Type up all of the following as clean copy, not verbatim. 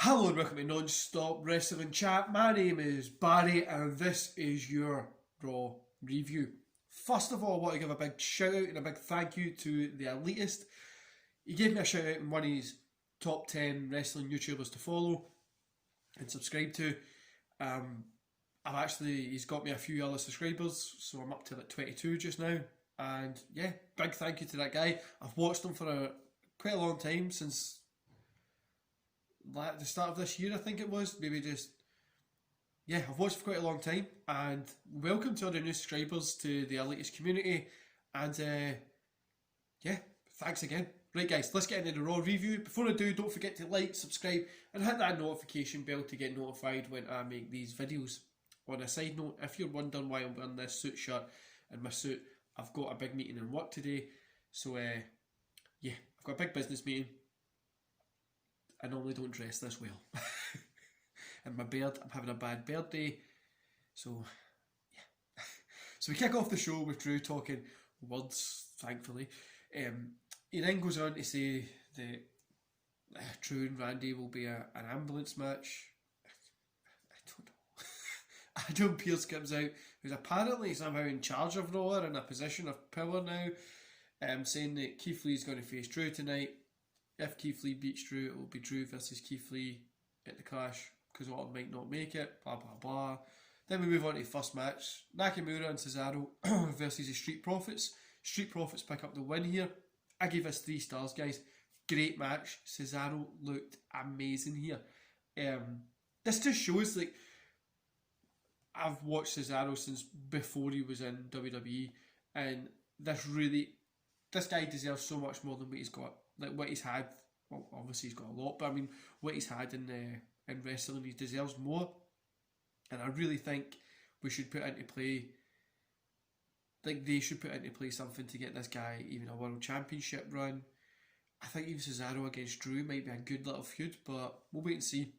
Hello and welcome to Non-Stop Wrestling Chat. My name is Barry and this is your Raw review. First of all, I want to give a big shout out and a big thank you to The Elitist. He gave me a shout out in one of his top 10 wrestling YouTubers to follow and subscribe to. He's got me a few other subscribers, so I'm up to like 22 just now. And yeah, big thank you to that guy. I've watched him for quite a long time, since the start of this year, I think it was. I've watched for quite a long time. And welcome to all the new subscribers to the Elitist community. And thanks again. Right guys, let's get into the Raw review. Before I do, don't forget to like, subscribe and hit that notification bell to get notified when I make these videos. On a side note, if you're wondering why I'm wearing this suit shirt and my suit, I've got a big meeting in work today. So I've got a big business meeting. I normally don't dress this well. And my beard, I'm having a bad beard day. So, yeah. So we kick off the show with Drew talking words, thankfully. He then goes on to say that Drew and Randy will be an ambulance match. I don't know. Adam Pearce comes out, who's apparently somehow in charge of Raw, in a position of power now, saying that Keith Lee's going to face Drew tonight. If Keith Lee beats Drew, it will be Drew versus Keith Lee at the Clash, because Orton might not make it, blah blah blah. Then we move on to the first match, Nakamura and Cesaro versus the Street Profits. Street Profits pick up the win here. I gave this 3 stars, guys. Great match. Cesaro looked amazing here. This just shows, like, I've watched Cesaro since before he was in WWE, and this guy deserves so much more than what he's got. Like what he's had, well, obviously he's got a lot, but I mean, what he's had in wrestling, he deserves more. And I really think we should put into play, like they should put into play something to get this guy even a world championship run. I think even Cesaro against Drew might be a good little feud, but we'll wait and see.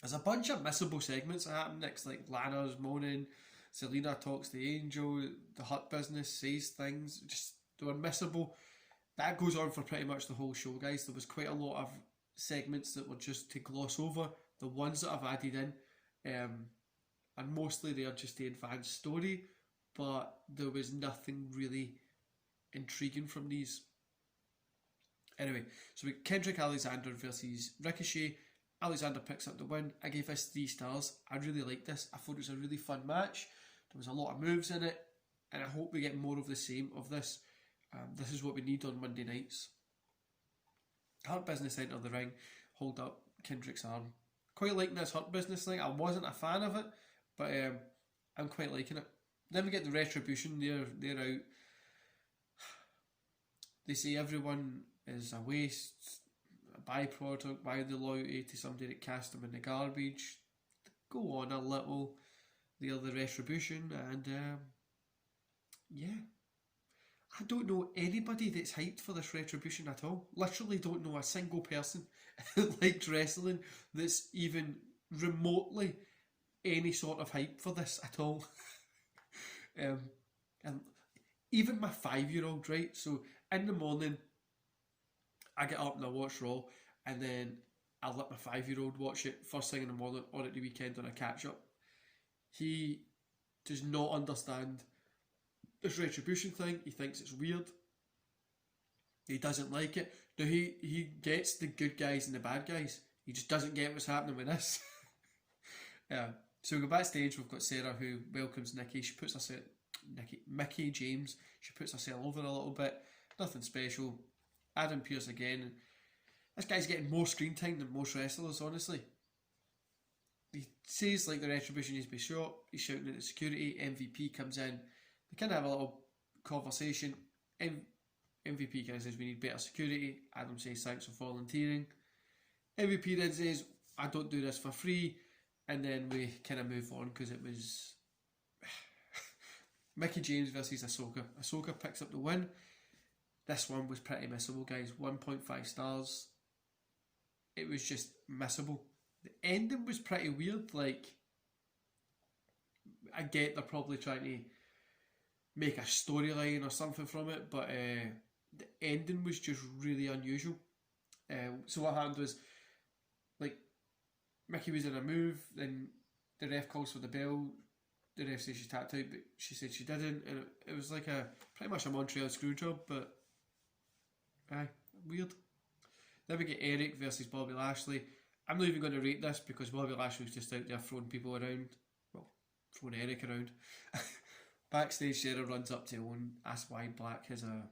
There's a bunch of missable segments that happen next, like Lana's moaning, Selena talks to Angel, the Hurt Business says things, just they're missable. That goes on for pretty much the whole show, guys. There was quite a lot of segments that were just to gloss over. The ones that I've added in, and mostly they are just the advanced story, but there was nothing really intriguing from these. Anyway, so we Kendrick Alexander versus Ricochet. Alexander picks up the win. I gave this 3 stars. I really liked this. I thought it was a really fun match. There was a lot of moves in it, and I hope we get more of the same of this. This is what we need on Monday nights. Hurt Business enter the ring, hold up Kendrick's arm. Quite liking this Hurt Business thing. I wasn't a fan of it, but I'm quite liking it. Then we get the Retribution. They're out. They say everyone is a waste, a byproduct, why the loyalty to somebody that cast them in the garbage. Go on a little. They are the Retribution, and I don't know anybody that's hyped for this Retribution at all. Literally don't know a single person that liked wrestling that's even remotely any sort of hype for this at all. And even my 5-year-old, right? So in the morning, I get up and I watch Raw, and then I let my 5-year-old watch it first thing in the morning or at the weekend on a catch-up. He does not understand this Retribution thing. He thinks it's weird. He doesn't like it. Now he gets the good guys and the bad guys. He just doesn't get what's happening with this. So we go backstage. We've got Sarah who welcomes Nikki. She puts herself Mickey James. She puts herself over a little bit. Nothing special. Adam Pearce again. This guy's getting more screen time than most wrestlers, honestly. He says like the Retribution needs to be shot. He's shouting at the security. MVP comes in. They kind of have a little conversation. MVP kind of says we need better security. Adam says thanks for volunteering. MVP then says I don't do this for free, and then we kind of move on because it was Mickey James versus Ahsoka. Ahsoka picks up the win. This one was pretty missable, guys. 1.5 stars. It was just missable. The ending was pretty weird. Like, I get they're probably trying to make a storyline or something from it, but the ending was just really unusual. So what happened was Mickey was in a move, then the ref calls for the bell. The ref says she tapped out, but she said she didn't, and it was like pretty much a Montreal screw job, but aye, weird. Then we get Eric versus Bobby Lashley. I'm not even going to rate this because Bobby Lashley was just out there throwing people around. Well, throwing Eric around. Backstage, Sarah runs up to Owen, asks why Black has a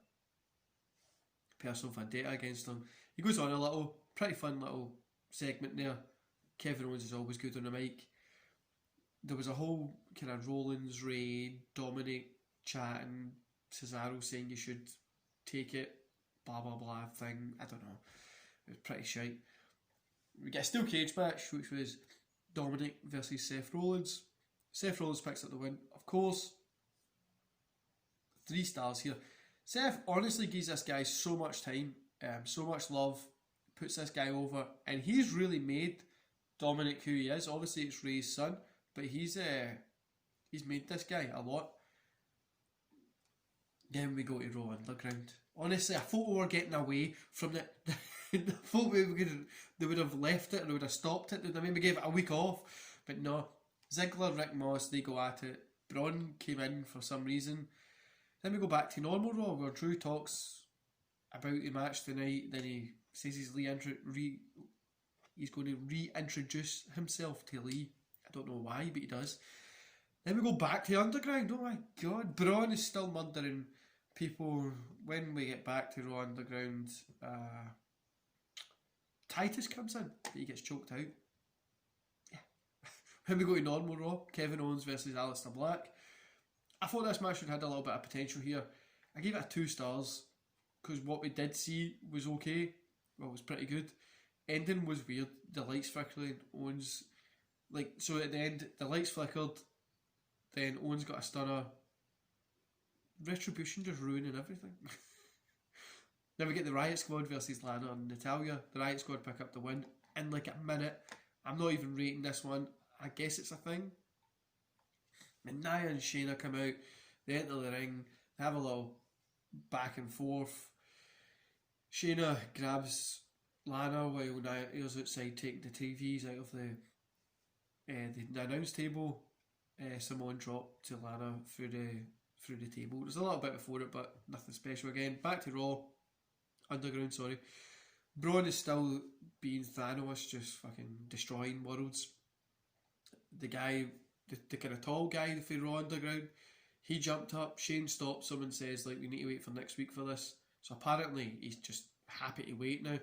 personal vendetta against him. He goes on a little, pretty fun little segment there. Kevin Owens is always good on the mic. There was a whole kind of Rollins, Ray, Dominic chatting, Cesaro saying you should take it, blah blah blah thing. I don't know. It was pretty shite. We get a steel cage match, which was Dominic versus Seth Rollins. Seth Rollins picks up the win, of course. 3 stars here. Seth honestly gives this guy so much time, so much love, puts this guy over, and he's really made Dominic who he is. Obviously it's Ray's son, but he's made this guy a lot. Then we go to Raw Underground. Honestly, I thought we were getting away from it. I thought they would have left it, or they would have stopped it. They maybe gave it a week off, but no. Ziggler, Rick Moss, they go at it. Braun came in for some reason. Then we go back to normal Raw, where Drew talks about the match tonight. Then he says he's going to reintroduce himself to Lee. I don't know why, but he does. Then we go back to Underground. Oh my god, Braun is still murdering people. When we get back to Raw Underground, Titus comes in, but he gets choked out. Yeah. When we go to normal Raw, Kevin Owens versus Aleister Black. I thought this match had a little bit of potential here. I gave it 2 stars because what we did see was okay. Well, it was pretty good. Ending was weird. The lights flickering. Owens, so at the end, the lights flickered. Then Owens got a stunner. Retribution just ruining everything. Then we get the Riot Squad versus Lana and Natalya. The Riot Squad pick up the win in like a minute. I'm not even rating this one. I guess it's a thing. And Nia and Shayna come out. They enter the ring. They have a little back and forth. Shayna grabs Lana while Nia is outside taking the TVs out of the announce table. Samoan drop to Lana through the table. There's a little bit before it, but nothing special again. Back to Raw. Underground, sorry. Braun is still being Thanos, just fucking destroying worlds. The guy, the kind of tall guy for Raw Underground, he jumped up. Shane stops him and says, we need to wait for next week for this. So apparently he's just happy to wait now.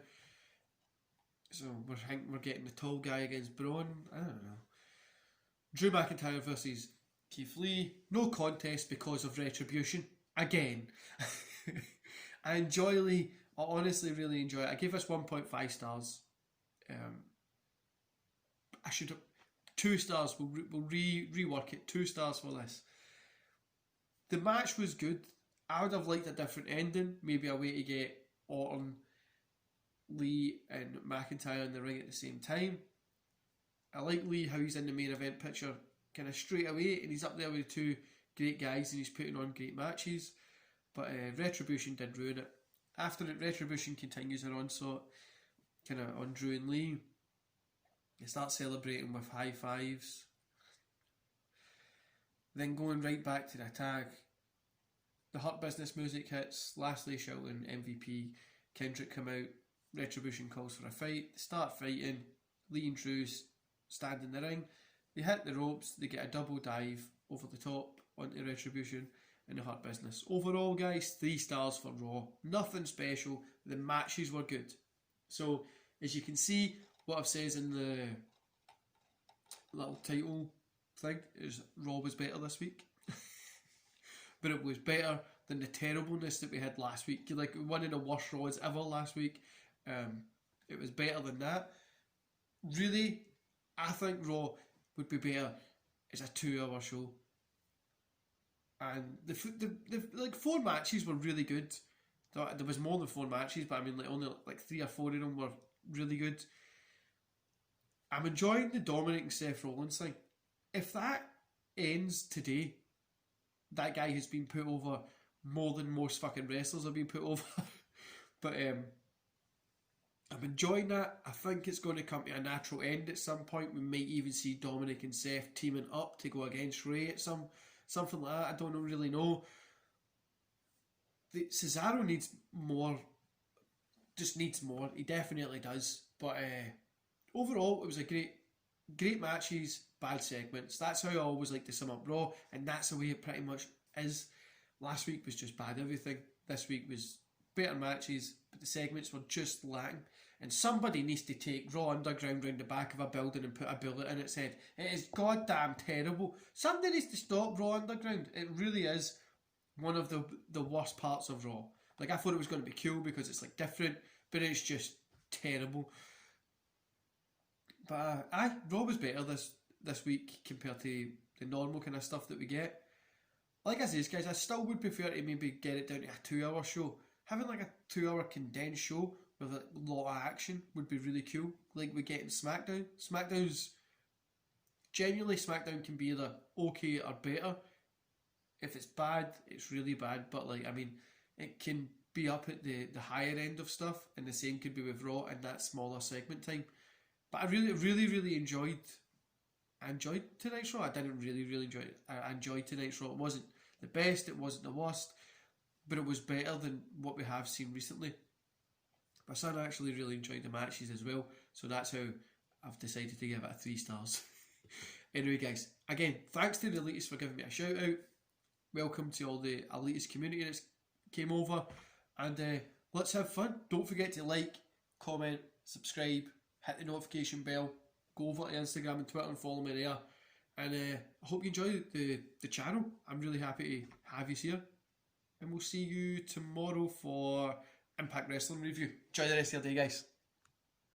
So we're getting the tall guy against Braun. I don't know. Drew McIntyre versus Keith Lee. No contest because of Retribution. Again. I enjoy Lee. I honestly really enjoy it. I gave this 1.5 stars. I should have 2 stars. We'll rework it. 2 stars for this. The match was good. I would have liked a different ending. Maybe a way to get Orton, Lee and McIntyre in the ring at the same time. I like Lee, how he's in the main event picture kind of straight away, and he's up there with 2 great guys and he's putting on great matches. But Retribution did ruin it. After it, Retribution continues their onslaught kind of on Drew and Lee. They start celebrating with high fives. Then going right back to the tag. The Hurt Business music hits. Lashley, Shelton, MVP, Kendrick come out. Retribution calls for a fight. They start fighting. Lee and Drew stand in the ring. They hit the ropes. They get a double dive over the top onto Retribution and the Hurt Business. Overall, guys, 3 stars for Raw. Nothing special. The matches were good. So, as you can see, what I've says in the little title thing is Raw was better this week. But it was better than the terribleness that we had last week. Like, one of the worst Raws ever last week. It was better than that. Really, I think Raw would be better as a 2-hour show. And the 4 matches were really good. There was more than 4 matches, but I mean, only 3 or 4 of them were really good. I'm enjoying the Dominic and Seth Rollins thing. If that ends today, that guy has been put over more than most fucking wrestlers have been put over. But I'm enjoying that. I think it's going to come to a natural end at some point. We might even see Dominic and Seth teaming up to go against Ray at something like that. I don't really know. Cesaro needs more. Just needs more. He definitely does. But overall, it was a great matches, bad segments. That's how I always like to sum up Raw, and that's the way it pretty much is. Last week was just bad everything. This week was better matches, but the segments were just lacking. And somebody needs to take Raw Underground round the back of a building and put a bullet in its head. It is goddamn terrible. Somebody needs to stop Raw Underground. It really is one of the worst parts of Raw. Like, I thought it was going to be cool because it's like different, but it's just terrible. But Raw was better this week compared to the normal kind of stuff that we get. Like I said, guys, I still would prefer to maybe get it down to a 2-hour show. Having like a 2-hour condensed show with a lot of action would be really cool. Like we get in SmackDown. Genuinely SmackDown can be either okay or better. If it's bad, it's really bad. But like, I mean, it can be up at the higher end of stuff, and the same could be with Raw and that smaller segment time. But I really enjoyed tonight's Raw. I didn't really enjoy it. I enjoyed tonight's Raw. It wasn't the best, it wasn't the worst, but it was better than what we have seen recently. My son actually really enjoyed the matches as well, so that's how I've decided to give it a 3 stars. Anyway, guys, again, thanks to the Elitists for giving me a shout out. Welcome to all the Elitist community that came over, and let's have fun. Don't forget to like, comment, subscribe, hit the notification bell, go over to Instagram and Twitter and follow me there. And I hope you enjoy the channel. I'm really happy to have you here. And we'll see you tomorrow for Impact Wrestling review. Enjoy the rest of your day, guys.